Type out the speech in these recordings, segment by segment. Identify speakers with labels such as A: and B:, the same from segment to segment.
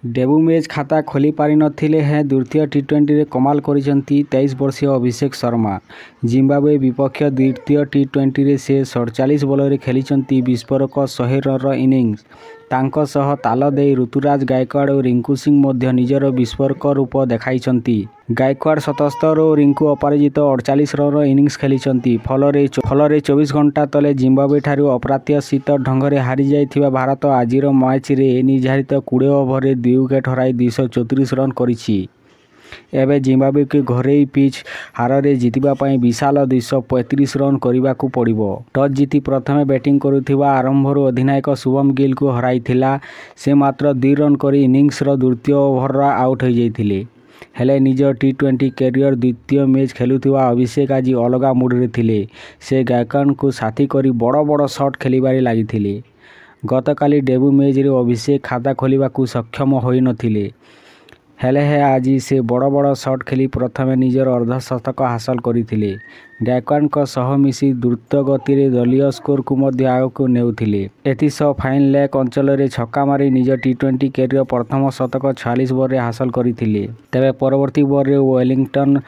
A: Debut match खाता खोली पारि नथिले हैं द्वितीय टी20 कमाल करिसेंती 23 वर्षीय अभिषेक शर्मा। जिम्बाब्वे विपक्ष द्वितीय टी20 से 47 बॉल खेली विस्फोरक 100 रन इनिंग्स। तांको सह ताल दे ऋतुराज गायकवाड़ और रिंकू सिंह मध्य निजर विस्फोरक रूप देखाइछंती। गायकवाड़ 77 और रिंकू अपराजित 48 रन इनिंग्स खेली फल 24 घंटा तले जिम्बाब्वे ठारू अप्रात्याशित ढंगरे हारी जाइथिबा भारत आजिर मैच रे निर्धारित 20 ओवर 2 विकेट हराई 234 रन करिछि। एबे जिम्बाब्वे के घरेई पिच हारे जितिबा पई विशाल 235 रन करबाकू पड़िबो। टॉस जीति प्रथमे बैटिंग करुथिबा आरंभरू अधिनायक शुभम गिल को हराइथिला। से मात्र 2 रन करी इनिंग्स द्वितीय ओवर आउट हो जाइथिले। हेले निज टी20 कैरियर द्वितीय मैच खेलुथिबा अभिषेक आज अलगा मूड थिले। से गायकवाड़ को साथी करी बड़ बड़ शॉट खेलिबारे लागिथिले। गतकाली डेब्यू मैच रे अभिषेक खाता खोलिबाकू सक्षम होई नथिले। हेले आज से बड़ बड़ शॉट खेली प्रथमे निजर अर्धशतक हासिल करथिले। गायकवाड़ सह मिसी द्रुत गति रे दलीय स्कोर को मध्य आगकू नेउथिले। एथिसह फाइन लेग अंचल रे छक्का मारी निज टी20 कैरियर प्रथम शतक 46 बॉल रे हासिल करथिले। तेबे परवर्ती बॉल रे वेलिंगटन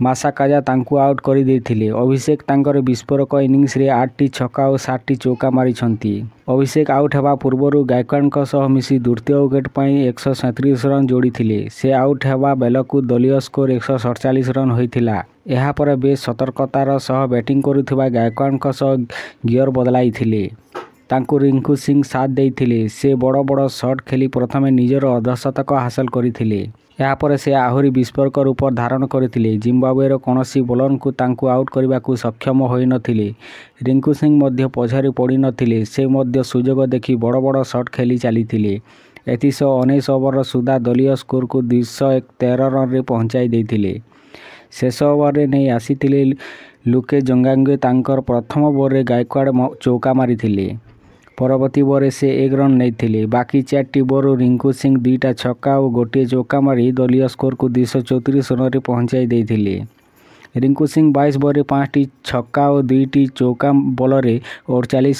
A: मासाकाजा तांकू आउट कर देथिले। अभिषेक तांकर विस्फोरक इनिंग्स रे 8 टी छक्का और 7 टी चौका मारिछंती। अभिषेक आउट हेबा पूर्वरु गायकवाड़ सह मिसी द्वितीय विकेट पई 137 रन जोड़िथिले। से आउट हेबा बेलकू दलीय स्कोर 147 रन होइथिला। एहा पर बेस सतर्कतार सह बैटिंग करुथिबा गायकवाड़ सह गियर बदलाइथिले। तांकू रिंकू सिंह साथ देइथिले। से बड़ बड़ शॉट खेली प्रथमे निजर अर्धशतक हासिल करथिले। यापर से आहुरी विस्फोरक रूप धारण करथिले। जिम्बाब्वेर कौनसी बॉलर को तांकू आउट करबाकू सक्षम होई नथिले। रिंकू सिंह मध्य पछारी पड़ी नथिले। से मध्य सुजोग देखि बड़ बड़ शॉट खेली चलीथिले। एथिसह 19 ओवर सुधा दलीय स्कोर को 213 रन रे पहुंचाई देथिले। शेष ओवर रे नहीं आसीथिले लुके जंगांगे। तांकर प्रथम बॉल रे गायकवाड़ चौका मारिथिले। परवर्ती बॉल से 1 रन नहीं। बाकी 4 बॉल रिंकू सिंह 2टा छक्का और गोटे चौका मारी दलीय स्कोर को 234 रन रे पहुंचाई देथिले। रिंकू सिंह 22 बॉल रे 5टी छक्का और 2टी चौका बॉल रे 48